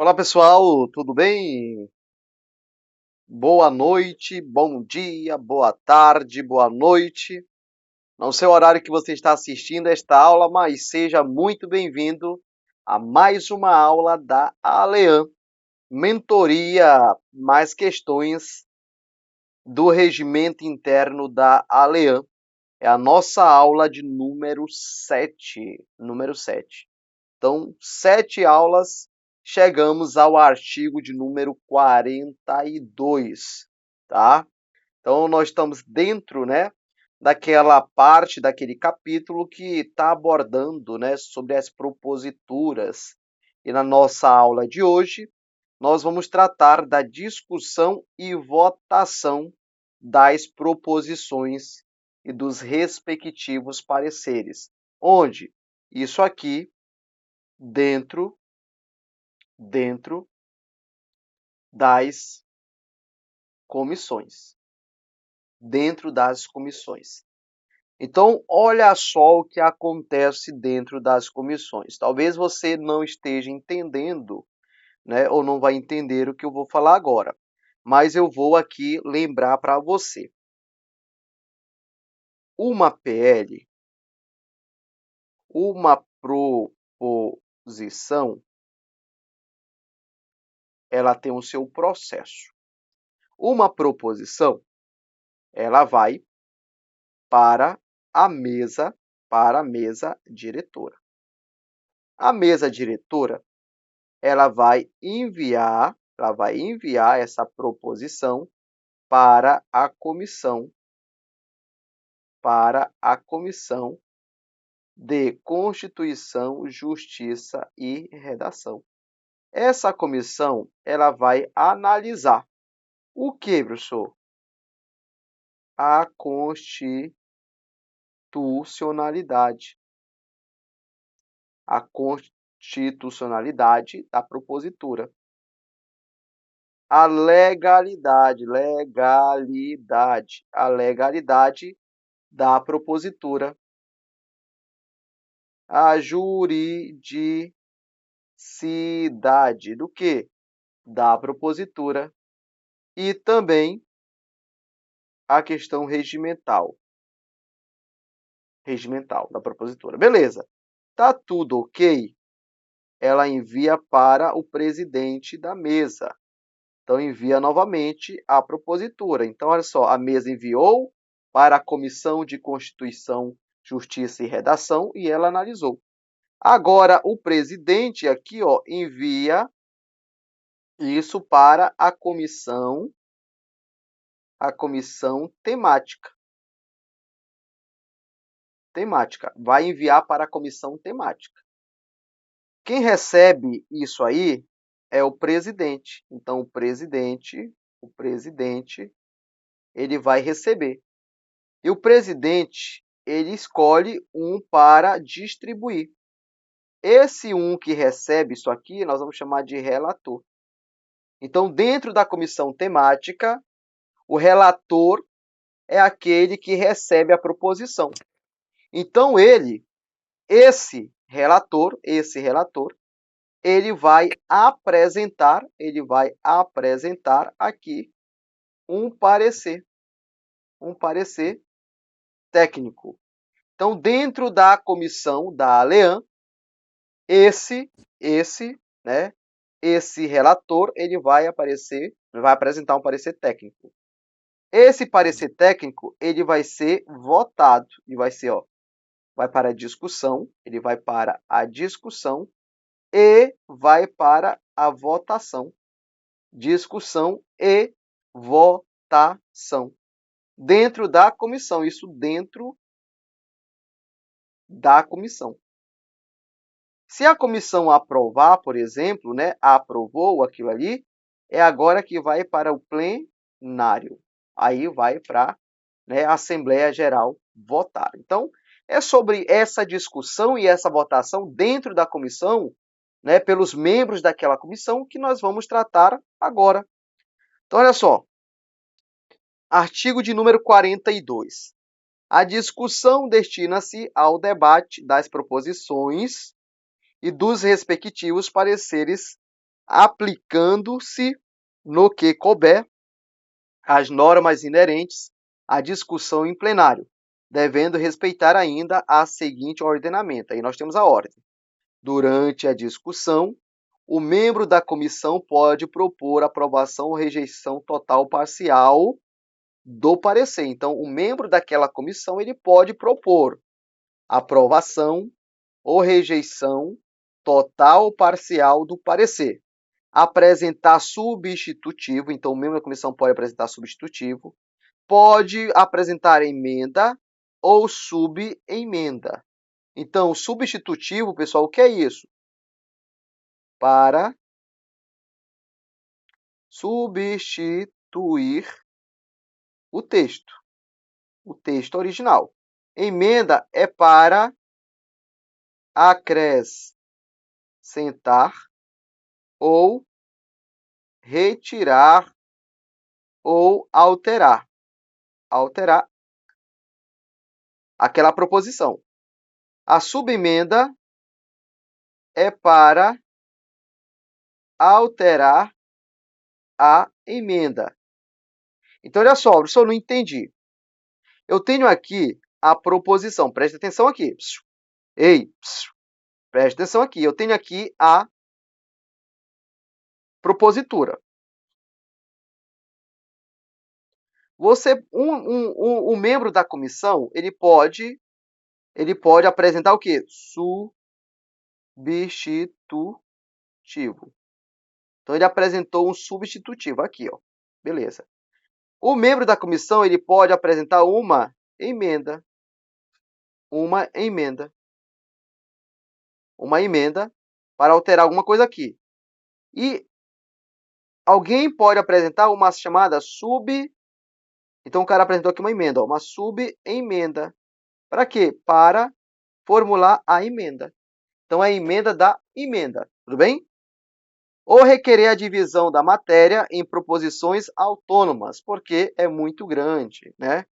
Olá pessoal, tudo bem? Boa noite, bom dia, boa tarde, boa noite. Não sei o horário que você está assistindo esta aula, mas seja muito bem-vindo a mais uma aula da Alean, mentoria mais questões do regimento interno da Alean. É a nossa aula de número 7, número 7. Então, 7 aulas, chegamos ao artigo de número 42, tá? Então, nós estamos dentro, né, daquela parte, daquele capítulo que está abordando, né, sobre as proposituras. E na nossa aula de hoje, nós vamos tratar da discussão e votação das proposições e dos respectivos pareceres, onde isso aqui dentro das comissões, dentro das comissões. Então, olha só o que acontece dentro das comissões. Talvez você não esteja entendendo, né, ou não vai entender o que eu vou falar agora, mas eu vou aqui lembrar para você. Uma PL, uma proposição, ela tem o seu processo. Uma proposição, ela vai para a mesa, para a mesa diretora. A mesa diretora, ela vai enviar essa proposição para a comissão de Constituição, Justiça e Redação. Essa comissão, ela vai analisar o que, professor? A constitucionalidade. A constitucionalidade da propositura. A legalidade da propositura. A juridicidade do quê? Da propositura. E também a questão regimental da propositura. Beleza. Tá tudo ok? Ela envia para o presidente da mesa. Então, envia novamente a propositura. Então, olha só, a mesa enviou para a Comissão de Constituição, Justiça e Redação e ela analisou. Agora, o presidente aqui, ó, envia isso para a comissão temática. Vai enviar para a comissão temática. Quem recebe isso aí é o presidente. Então, o presidente, ele vai receber. E o presidente, ele escolhe um para distribuir. Esse um que recebe isso aqui, nós vamos chamar de relator. Então, dentro da comissão temática, o relator é aquele que recebe a proposição. Então, esse relator, ele vai apresentar aqui um parecer técnico. Então, dentro da comissão da Alean, esse relator, ele vai apresentar um parecer técnico. Esse parecer técnico, ele vai ser votado, e vai ser, ó, vai para a discussão, ele vai para a discussão e vai para a votação. Discussão e votação. Dentro da comissão, isso dentro da comissão. Se a comissão aprovar, por exemplo, né, aprovou aquilo ali, é agora que vai para o plenário. Aí vai para, né, a Assembleia Geral votar. Então, é sobre essa discussão e essa votação dentro da comissão, né, pelos membros daquela comissão, que nós vamos tratar agora. Então, olha só. Artigo de número 42. A discussão destina-se ao debate das proposições e dos respectivos pareceres aplicando-se no que couber as normas inerentes à discussão em plenário, devendo respeitar ainda a seguinte ordenamento. Aí nós temos a ordem. Durante a discussão, o membro da comissão pode propor aprovação ou rejeição total ou parcial do parecer. Então, o membro daquela comissão ele pode propor aprovação ou rejeição total ou parcial do parecer. Apresentar substitutivo, então o membro da comissão pode apresentar substitutivo, pode apresentar emenda ou subemenda. Então, substitutivo, pessoal, o que é isso? Para substituir o texto original. Emenda é para acrescentar ou retirar ou alterar aquela proposição. A subemenda é para alterar a emenda. Então, olha só, eu não entendi. Eu tenho aqui a proposição. Preste atenção aqui. Ei, preste atenção aqui. Eu tenho aqui a propositura. Um membro da comissão, ele pode apresentar o quê? Substitutivo. Então, ele apresentou um substitutivo aqui, ó. Beleza. O membro da comissão, ele pode apresentar uma emenda. Uma emenda para alterar alguma coisa aqui. E alguém pode apresentar uma chamada Então, o cara apresentou aqui uma emenda, ó, uma subemenda. Para quê? Para formular a emenda. Então, é a emenda da emenda. Tudo bem? Ou requerer a divisão da matéria em proposições autônomas, porque é muito grande, né?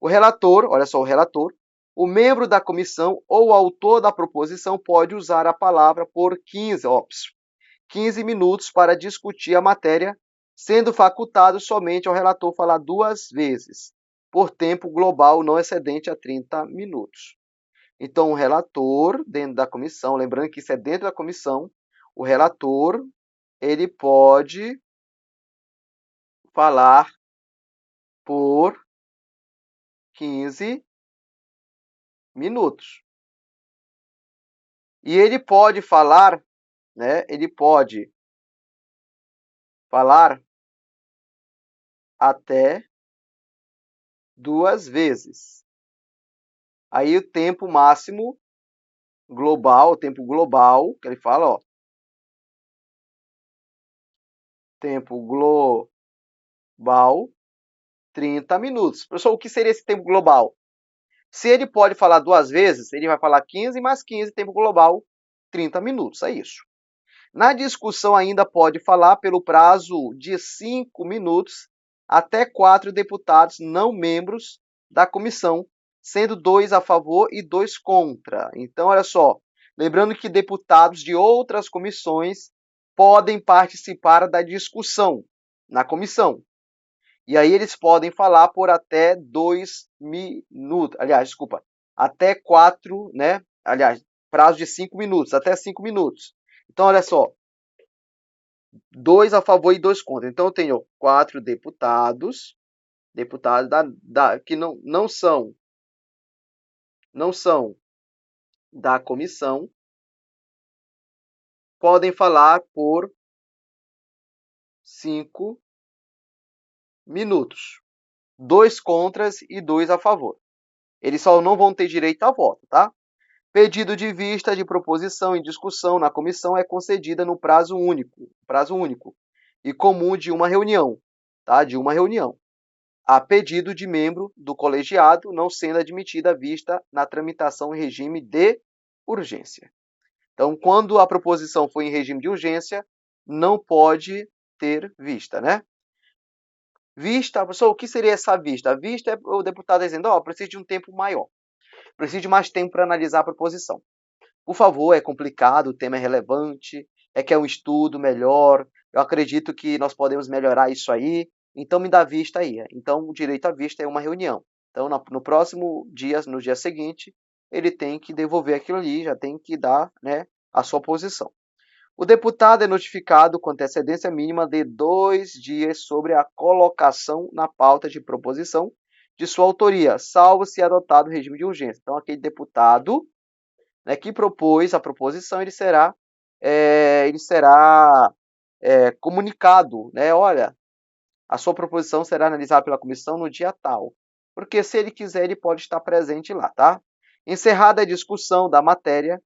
O relator, olha só, o relator, o membro da comissão ou o autor da proposição pode usar a palavra por 15 minutos para discutir a matéria, sendo facultado somente ao relator falar 2 vezes, por tempo global não excedente a 30 minutos. Então, o relator, dentro da comissão, lembrando que isso é dentro da comissão, o relator, ele pode falar por 15 minutos. E ele pode falar, né? Ele pode falar até 2 vezes. Aí o tempo máximo global, o tempo global, que ele fala, ó. Tempo global, 30 minutos. Professor, o que seria esse tempo global? Se ele pode falar 2 vezes, ele vai falar 15 mais 15, tempo global, 30 minutos. É isso. Na discussão ainda pode falar pelo prazo de 5 minutos até 4 deputados não membros da comissão, sendo 2 a favor e 2 contra. Então, olha só, lembrando que deputados de outras comissões podem participar da discussão na comissão. E aí eles podem falar por até 2 minutos. Aliás, desculpa, até 4, né? Aliás, prazo de 5 minutos, até 5 minutos. Então, olha só, 2 a favor e 2 contra. Então, eu tenho 4 deputados que não são da comissão, podem falar por 5 minutos. 2 contras e 2 a favor. Eles só não vão ter direito a voto, tá? Pedido de vista de proposição em discussão na comissão é concedida no prazo único e comum de uma reunião, tá? De uma reunião, a pedido de membro do colegiado, não sendo admitida a vista na tramitação em regime de urgência. Então, quando a proposição for em regime de urgência, não pode ter vista, né? Vista, professor, o que seria essa vista? A vista é o deputado dizendo, ó, preciso de um tempo maior, preciso de mais tempo para analisar a proposição. Por favor, é complicado, o tema é relevante, é que é um estudo melhor, eu acredito que nós podemos melhorar isso aí, então me dá vista aí. Então, o direito à vista é uma reunião. Então, no próximo dia, no dia seguinte, ele tem que devolver aquilo ali, já tem que dar, né, a sua posição. O deputado é notificado com antecedência mínima de 2 dias sobre a colocação na pauta de proposição de sua autoria, salvo se adotado o regime de urgência. Então, aquele deputado, né, que propôs a proposição, ele será comunicado, né? Olha, a sua proposição será analisada pela comissão no dia tal, porque se ele quiser, ele pode estar presente lá, tá? Encerrada a discussão da matéria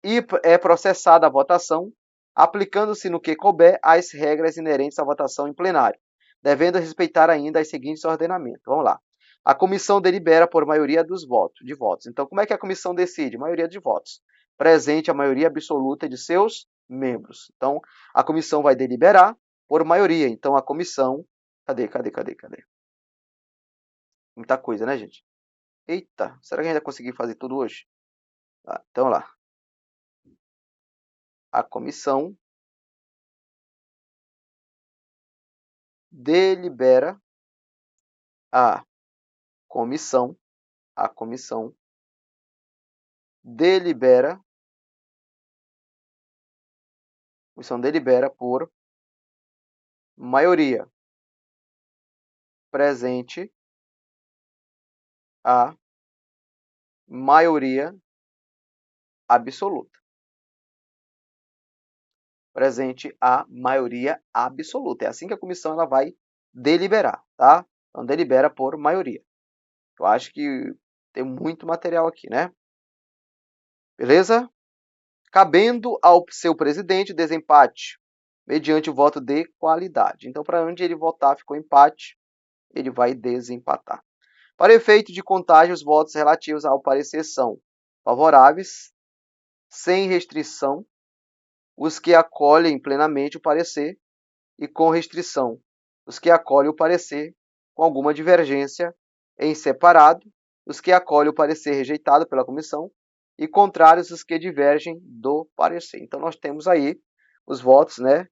e é processada a votação, aplicando-se no que couber as regras inerentes à votação em plenário, devendo respeitar ainda os seguintes ordenamentos. Vamos lá. A comissão delibera por maioria de votos. Então, como é que a comissão decide? Maioria de votos. Presente a maioria absoluta de seus membros. Então, a comissão vai deliberar por maioria. Então, a comissão... Cadê? Muita coisa, né, gente? Eita, será que a gente vai conseguir fazer tudo hoje? Então, lá. A comissão delibera, a comissão, a comissão delibera, a comissão delibera por maioria, presente a maioria absoluta. Presente a maioria absoluta. É assim que a comissão ela vai deliberar, tá? Então, delibera por maioria. Eu acho que tem muito material aqui, né? Beleza? Cabendo ao seu presidente desempate, mediante o voto de qualidade. Então, para onde ele votar ficou empate, ele vai desempatar. Para efeito de contagem, os votos relativos ao parecer são favoráveis, sem restrição, os que acolhem plenamente o parecer, e com restrição, os que acolhem o parecer com alguma divergência, em separado, os que acolhem o parecer rejeitado pela comissão, e contrários os que divergem do parecer. Então, nós temos aí os votos, né?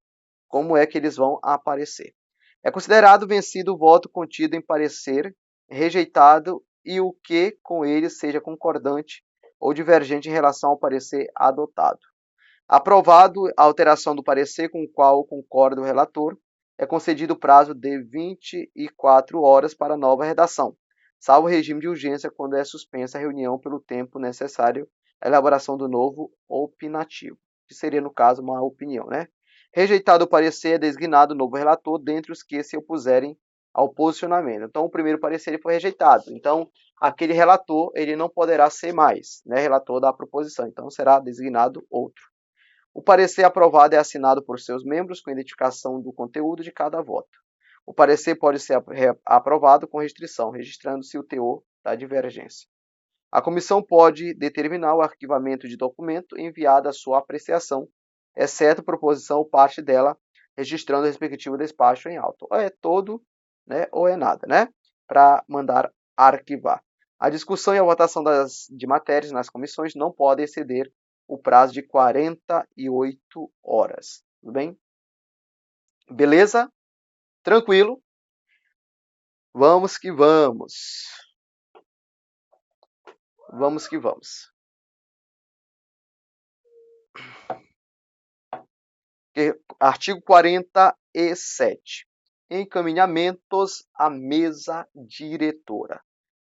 Como é que eles vão aparecer. É considerado vencido o voto contido em parecer rejeitado e o que com ele seja concordante ou divergente em relação ao parecer adotado. Aprovado a alteração do parecer com o qual concorda o relator, é concedido o prazo de 24 horas para nova redação, salvo regime de urgência quando é suspensa a reunião pelo tempo necessário à elaboração do novo opinativo, que seria, no caso, uma opinião, né? Rejeitado o parecer, é designado o novo relator dentre os que se opuserem ao posicionamento. Então, o primeiro parecer ele foi rejeitado. Então, aquele relator ele não poderá ser mais, né, relator da proposição. Então, será designado outro. O parecer aprovado é assinado por seus membros com identificação do conteúdo de cada voto. O parecer pode ser aprovado com restrição, registrando-se o teor da divergência. A comissão pode determinar o arquivamento de documento enviado à sua apreciação, exceto proposição ou parte dela, registrando o respectivo despacho em auto. Ou é todo, né, ou é nada, né? Para mandar arquivar. A discussão e a votação de matérias nas comissões não podem exceder o prazo de 48 horas. Tudo bem? Beleza? Tranquilo? Vamos que vamos. Vamos que vamos. Artigo 47. Encaminhamentos à mesa diretora.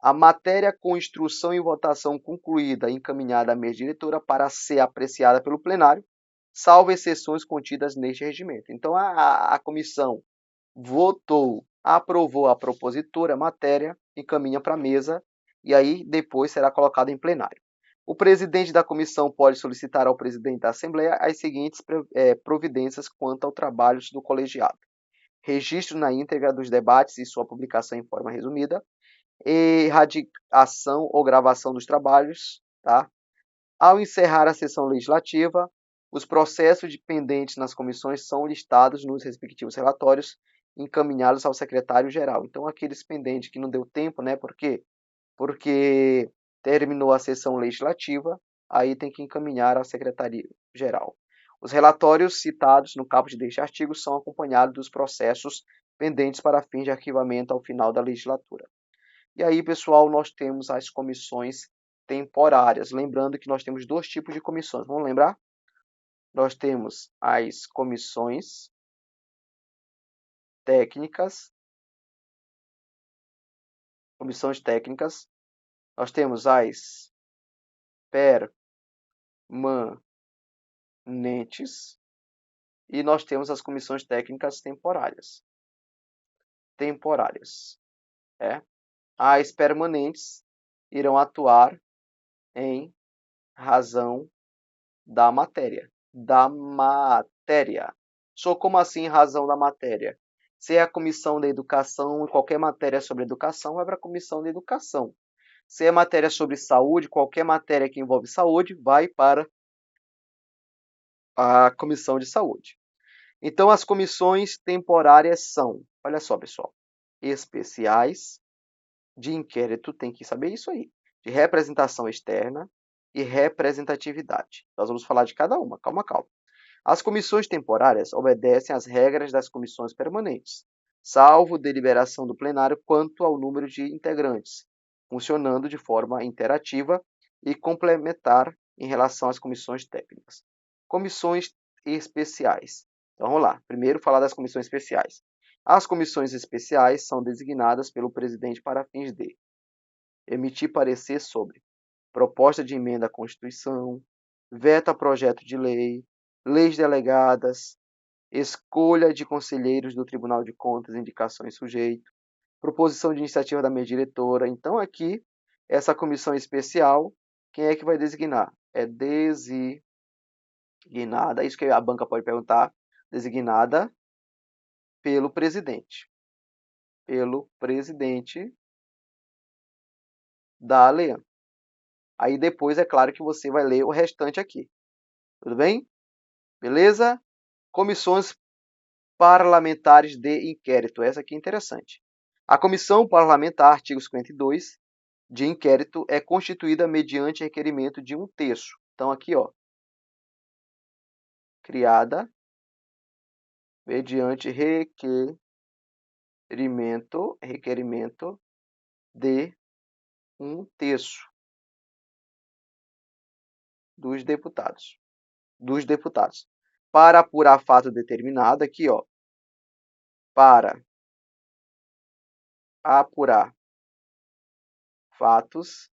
A matéria com instrução e votação concluída encaminhada à mesa diretora para ser apreciada pelo plenário, salvo exceções contidas neste regimento. Então, a comissão votou, aprovou a propositura, a matéria, encaminha para a mesa e aí depois será colocada em plenário. O presidente da comissão pode solicitar ao presidente da Assembleia as seguintes providências quanto ao trabalho do colegiado: registro na íntegra dos debates e sua publicação em forma resumida, erradicação ou gravação dos trabalhos, tá? Ao encerrar a sessão legislativa, os processos pendentes nas comissões são listados nos respectivos relatórios, encaminhados ao secretário-geral. Então, aqueles pendentes que não deu tempo, né? Por quê? Porque terminou a sessão legislativa, aí tem que encaminhar à secretaria-geral. Os relatórios citados no caput deste artigo são acompanhados dos processos pendentes para fins de arquivamento ao final da legislatura. E aí, pessoal, nós temos as comissões temporárias. Lembrando que nós temos dois tipos de comissões. Vamos lembrar? Nós temos as comissões técnicas. Nós temos as permanentes e nós temos as comissões técnicas temporárias. As permanentes irão atuar em razão da matéria. Como assim em razão da matéria? Se é a comissão da educação, qualquer matéria sobre educação vai para a comissão da educação. Se é matéria sobre saúde, qualquer matéria que envolve saúde vai para a comissão de saúde. Então, as comissões temporárias são, olha só, pessoal, especiais, de inquérito, tem que saber isso aí, de representação externa e representatividade. Nós vamos falar de cada uma, calma. As comissões temporárias obedecem às regras das comissões permanentes, salvo deliberação do plenário quanto ao número de integrantes, funcionando de forma interativa e complementar em relação às comissões técnicas. Comissões especiais. Então vamos lá, primeiro falar das comissões especiais. As comissões especiais são designadas pelo presidente para fins de emitir parecer sobre proposta de emenda à Constituição, veto a projeto de lei, leis delegadas, escolha de conselheiros do Tribunal de Contas, indicações sujeito, proposição de iniciativa da mesa diretora. Então, aqui, essa comissão especial, quem é que vai designar? É designada, isso que a banca pode perguntar, designada pelo presidente. Pelo presidente da ALEAN. Aí depois, é claro que você vai ler o restante aqui. Tudo bem? Beleza? Comissões parlamentares de inquérito. Essa aqui é interessante. A comissão parlamentar, artigo 52, de inquérito é constituída mediante requerimento de 1/3. Então, aqui, ó, criada mediante requerimento de 1/3 dos deputados. Para apurar fato determinado, aqui, ó, para apurar fatos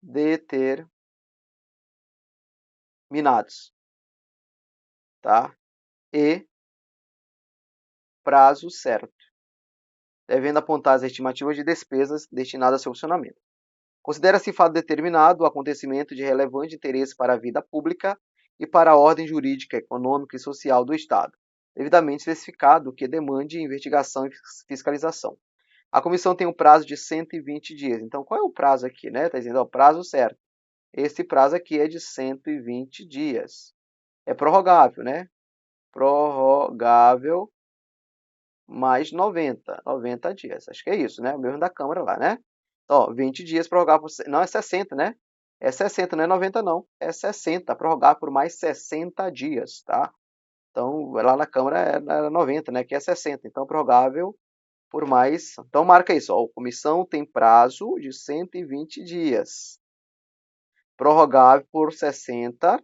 determinados, tá? E prazo certo, devendo apontar as estimativas de despesas destinadas ao seu funcionamento. Considera-se fato determinado o acontecimento de relevante interesse para a vida pública e para a ordem jurídica, econômica e social do Estado, devidamente especificado que demande investigação e fiscalização. A comissão tem um prazo de 120 dias. Então, qual é o prazo aqui, né? Está dizendo, ó, o prazo certo. Esse prazo aqui é de 120 dias. É prorrogável, né? Prorrogável mais 90 dias. Acho que é isso, né? O mesmo da Câmara lá, né? Então, ó, 20 dias prorrogável por... Não, é 60, né? É 60, não é 90 não. É 60, prorrogável por mais 60 dias, tá? Então, lá na Câmara era 90, né? Que é 60. Então, prorrogável por mais... Então, marca isso, ó. A comissão tem prazo de 120 dias. Prorrogável por 60,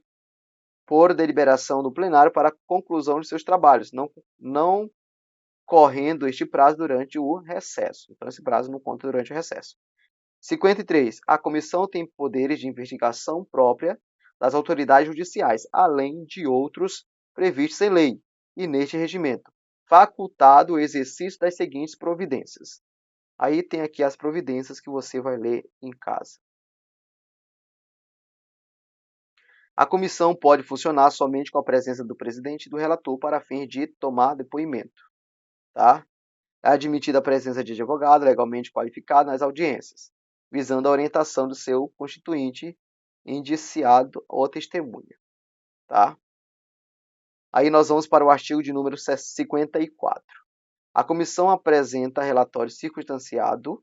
por deliberação do plenário para conclusão de seus trabalhos, não correndo este prazo durante o recesso. Então, esse prazo não conta durante o recesso. 53. A comissão tem poderes de investigação própria das autoridades judiciais, além de outros previstos em lei e neste regimento, facultado o exercício das seguintes providências. Aí tem aqui as providências que você vai ler em casa. A comissão pode funcionar somente com a presença do presidente e do relator para fins de tomar depoimento, tá? É admitida a presença de advogado legalmente qualificado nas audiências, visando a orientação do seu constituinte, indiciado ou testemunha, tá? Aí nós vamos para o artigo de número 54. A comissão apresenta relatório circunstanciado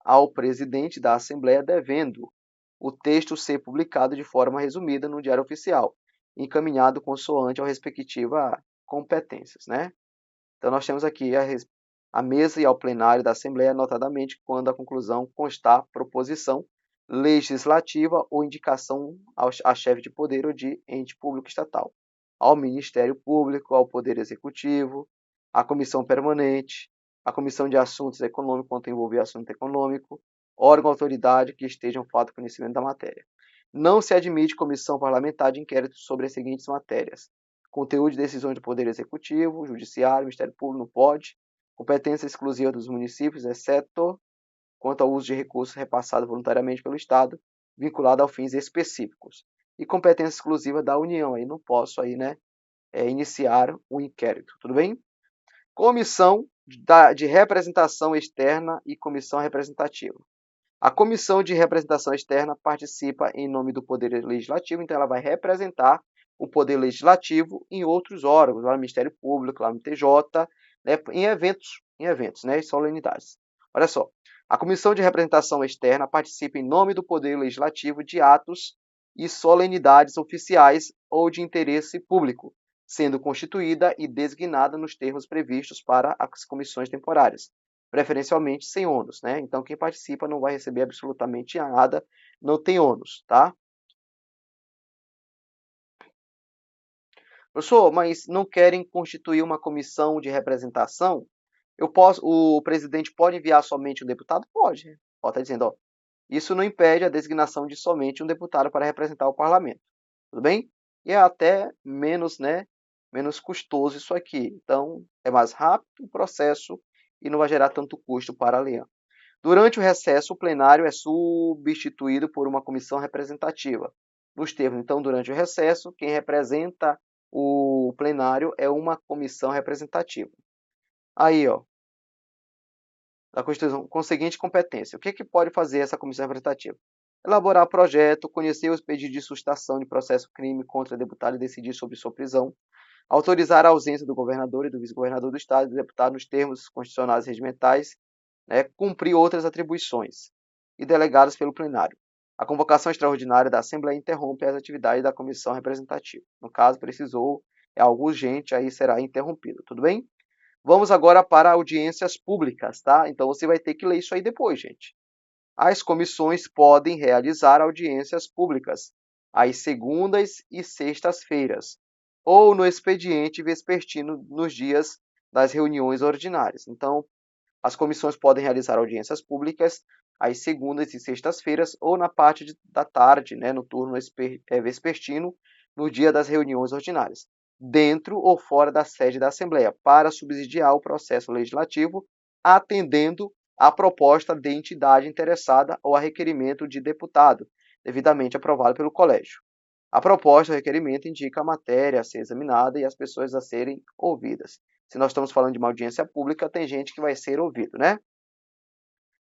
ao presidente da Assembleia, devendo o texto ser publicado de forma resumida no Diário Oficial encaminhado consoante ao respectiva competências, né? Então, nós temos aqui a mesa e ao plenário da Assembleia, notadamente, quando a conclusão constar proposição legislativa ou indicação a chefe de poder ou de ente público estatal, ao Ministério Público, ao Poder Executivo, à Comissão Permanente, à Comissão de Assuntos Econômicos, quanto envolver assunto econômico, órgão ou autoridade que estejam fato conhecimento da matéria. Não se admite comissão parlamentar de inquérito sobre as seguintes matérias: conteúdo de decisões do Poder Executivo, Judiciário, Ministério Público não pode, competência exclusiva dos municípios, exceto quanto ao uso de recursos repassados voluntariamente pelo Estado, vinculado a fins específicos. E competência exclusiva da União, aí não posso aí, né, iniciar um inquérito, tudo bem? Comissão de representação externa e comissão representativa. A comissão de representação externa participa em nome do Poder Legislativo, então ela vai representar o Poder Legislativo em outros órgãos, lá no Ministério Público, lá no TJ, né, em eventos, né, solenidades. Olha só, a comissão de representação externa participa em nome do Poder Legislativo de atos e solenidades oficiais ou de interesse público, sendo constituída e designada nos termos previstos para as comissões temporárias, preferencialmente sem ônus, né? Então, quem participa não vai receber absolutamente nada, não tem ônus, tá? Professor, mas não querem constituir uma comissão de representação? O presidente pode enviar somente um deputado? Pode. Ó, tá dizendo, ó, isso não impede a designação de somente um deputado para representar o parlamento, tudo bem? E é até menos, né, menos custoso isso aqui. Então, é mais rápido o processo e não vai gerar tanto custo para a Leão. Durante o recesso, o plenário é substituído por uma comissão representativa. Nos termos, então, durante o recesso, quem representa o plenário é uma comissão representativa. Aí, ó, da Constituição, com a seguinte competência. O que pode fazer essa comissão representativa? Elaborar projeto, conhecer os pedidos de sustação de processo crime contra deputado e decidir sobre sua prisão, autorizar a ausência do governador e do vice-governador do estado e do deputado nos termos constitucionais e regimentais, né, cumprir outras atribuições e delegadas pelo plenário. A convocação extraordinária da Assembleia interrompe as atividades da comissão representativa. No caso, precisou, é algo urgente, aí será interrompido, tudo bem? Vamos agora para audiências públicas, tá? Então você vai ter que ler isso aí depois, gente. As comissões podem realizar audiências públicas às segundas e sextas-feiras, ou no expediente vespertino nos dias das reuniões ordinárias. Então, as comissões podem realizar audiências públicas às segundas e sextas-feiras ou na parte da tarde, né, no turno vespertino, no dia das reuniões ordinárias, dentro ou fora da sede da Assembleia, para subsidiar o processo legislativo, atendendo à proposta de entidade interessada ou a requerimento de deputado, devidamente aprovado pelo colégio. A proposta ou requerimento indica a matéria a ser examinada e as pessoas a serem ouvidas. Se nós estamos falando de uma audiência pública, tem gente que vai ser ouvido, né?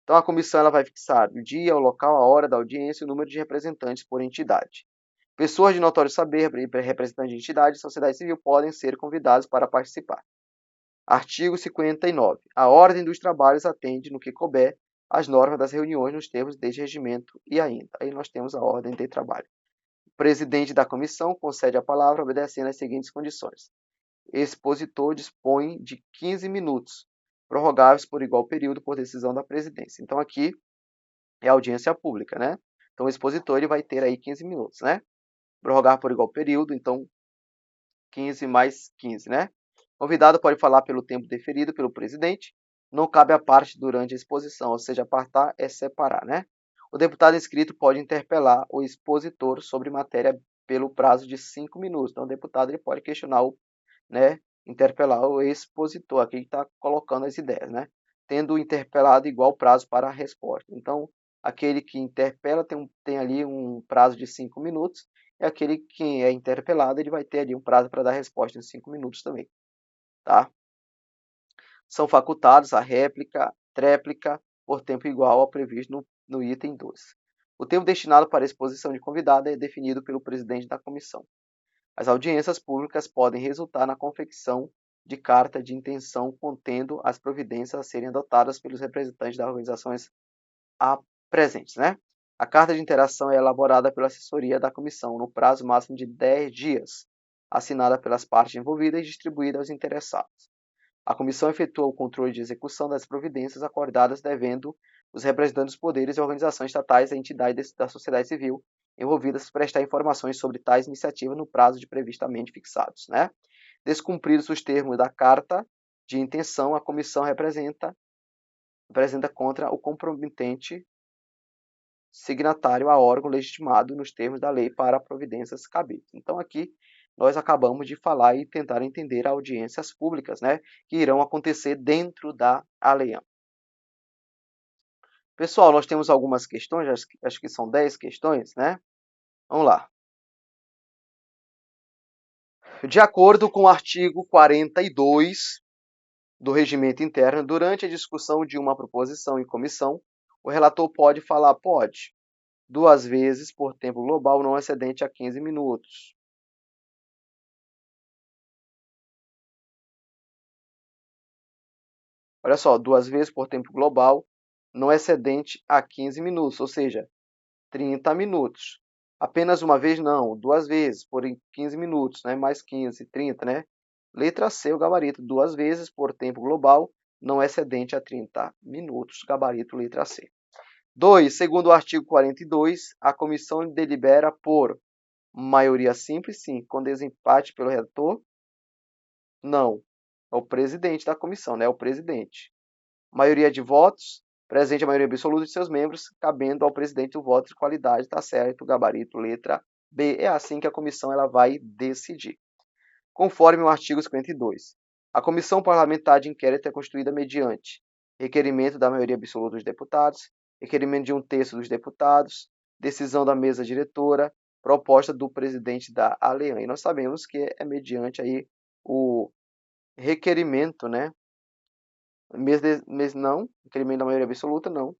Então, a comissão ela vai fixar o dia, o local, a hora da audiência e o número de representantes por entidade. Pessoas de notório saber, representantes de entidade e sociedade civil podem ser convidados para participar. Artigo 59. A ordem dos trabalhos atende, no que couber, às normas das reuniões nos termos deste regimento e ainda. Aí nós temos a ordem de trabalho. O presidente da comissão concede a palavra obedecendo às seguintes condições. Expositor dispõe de 15 minutos, prorrogáveis por igual período por decisão da presidência. Então, aqui é audiência pública, né? Então, o expositor ele vai ter aí 15 minutos, né? Prorrogar por igual período, então 15 mais 15, né? O convidado pode falar pelo tempo deferido pelo presidente, não cabe a parte durante a exposição, ou seja, apartar é separar, né? O deputado inscrito pode interpelar o expositor sobre matéria pelo prazo de 5 minutos. Então, o deputado ele pode questionar né, interpelar o expositor, aqui que está colocando as ideias, né? Tendo interpelado igual prazo para a resposta. Então, aquele que interpela tem ali um prazo de 5 minutos, e aquele que é interpelado ele vai ter ali um prazo para dar resposta em 5 minutos também, tá? São facultados a réplica, tréplica, por tempo igual ao previsto no item 2. O tempo destinado para a exposição de convidado é definido pelo presidente da comissão. As audiências públicas podem resultar na confecção de carta de intenção contendo as providências a serem adotadas pelos representantes das organizações presentes, né? A carta de interação é elaborada pela assessoria da comissão no prazo máximo de 10 dias, assinada pelas partes envolvidas e distribuída aos interessados. A comissão efetua o controle de execução das providências acordadas, devendo os representantes dos poderes e organizações estatais e entidades da sociedade civil envolvidas prestar informações sobre tais iniciativas no prazo de previstamente fixados, né? Descumpridos os termos da carta de intenção, a comissão representa contra o comprometente signatário a órgão legitimado nos termos da lei para providências cabíveis. Então aqui nós acabamos de falar e tentar entender audiências públicas, né, que irão acontecer dentro da ALEAM. Pessoal, nós temos algumas questões, acho que são 10 questões, né? Vamos lá. De acordo com o artigo 42 do Regimento Interno, durante a discussão de uma proposição em comissão, o relator pode falar, pode, 2 vezes por tempo global não excedente a 15 minutos. Olha só, 2 vezes por tempo global não excedente a 15 minutos, ou seja, 30 minutos. Apenas uma vez não, 2 vezes por 15 minutos, né? Mais 15, 30, né? Letra C, o gabarito, 2 vezes por tempo global não excedente a 30 minutos, gabarito letra C. 2. Segundo o artigo 42, a comissão delibera por maioria simples, sim. Com desempate pelo relator, não. É o presidente da comissão, né? É o presidente. Maioria de votos, presente a maioria absoluta de seus membros, cabendo ao presidente o voto de qualidade, tá certo? Gabarito, letra B. É assim que a comissão ela vai decidir. Conforme o artigo 52, a comissão parlamentar de inquérito é constituída mediante requerimento da maioria absoluta dos deputados, requerimento de 1/3 dos deputados, decisão da mesa diretora, proposta do presidente da ALEAM. E nós sabemos que é mediante aí o requerimento, né? Não, requerimento da maioria absoluta, não.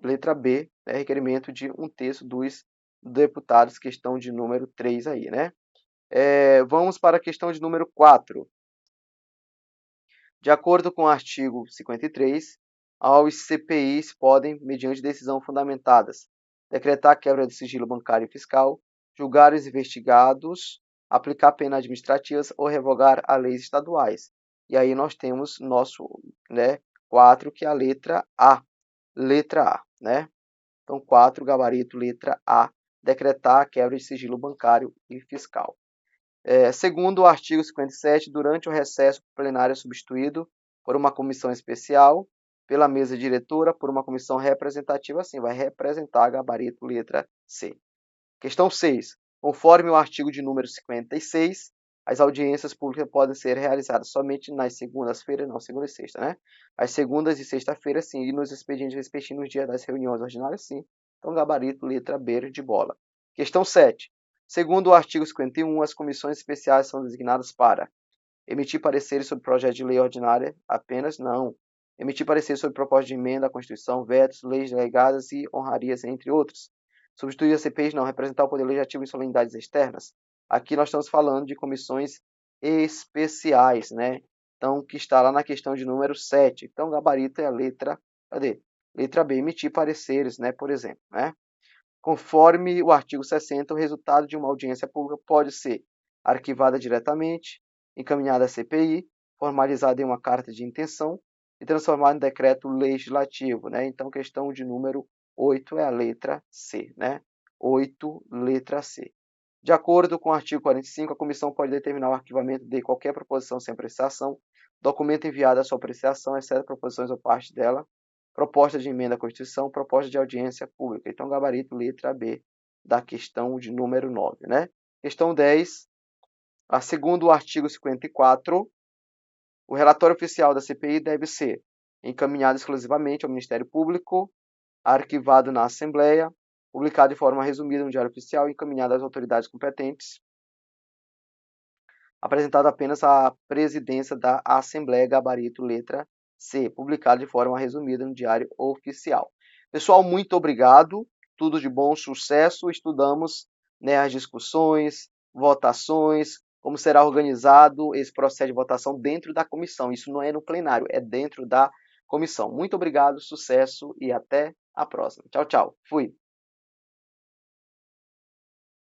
Letra B, é requerimento de 1/3 dos deputados, questão de número 3 aí, né? Vamos para a questão de número 4. De acordo com o artigo 53, aos CPIs podem, mediante decisão fundamentadas, decretar a quebra do sigilo bancário e fiscal, julgar os investigados, aplicar penas administrativas ou revogar as leis estaduais. E aí nós temos nosso, né, 4, que é a letra A. Letra A, né? Então, 4, gabarito, letra A, decretar a quebra de sigilo bancário e fiscal. Segundo o artigo 57, durante o recesso plenário é substituído por uma comissão especial, pela mesa diretora, por uma comissão representativa, assim, vai representar gabarito letra C. Questão 6. Conforme o artigo de número 56, as audiências públicas podem ser realizadas somente nas segundas-feiras, não, segunda e sexta, né? As segundas e sexta-feira, sim, e nos expedientes respectivos nos dias das reuniões ordinárias, sim. Então, gabarito letra B de bola. Questão 7. Segundo o artigo 51, as comissões especiais são designadas para emitir pareceres sobre projeto de lei ordinária apenas? Não. Emitir pareceres sobre proposta de emenda à Constituição, vetos, leis delegadas e honrarias, entre outros. Substituir as CPIs? Não. Representar o Poder Legislativo em solenidades externas? Aqui nós estamos falando de comissões especiais, né? Então, que está lá na questão de número 7. Então, gabarito é a letra, cadê? Letra B, emitir pareceres, né? Por exemplo, né? Conforme o artigo 60, o resultado de uma audiência pública pode ser arquivada diretamente, encaminhada à CPI, formalizada em uma carta de intenção e transformada em decreto legislativo, né? Então, questão de número 8 é a letra C, né? 8, letra C. De acordo com o artigo 45, a comissão pode determinar o arquivamento de qualquer proposição sem apreciação, documento enviado à sua apreciação, exceto proposições ou parte dela, proposta de emenda à Constituição, proposta de audiência pública. Então, gabarito letra B da questão de número 9, né? Questão 10, segundo o artigo 54, o relatório oficial da CPI deve ser encaminhado exclusivamente ao Ministério Público, arquivado na Assembleia, publicado de forma resumida no Diário Oficial e encaminhado às autoridades competentes, apresentado apenas à presidência da Assembleia, gabarito letra C, publicado de forma resumida no Diário Oficial. Pessoal, muito obrigado, tudo de bom, sucesso, estudamos, né, as discussões, votações, como será organizado esse processo de votação dentro da comissão, isso não é no plenário, é dentro da comissão. Muito obrigado, sucesso e até a próxima. Tchau, tchau. Fui.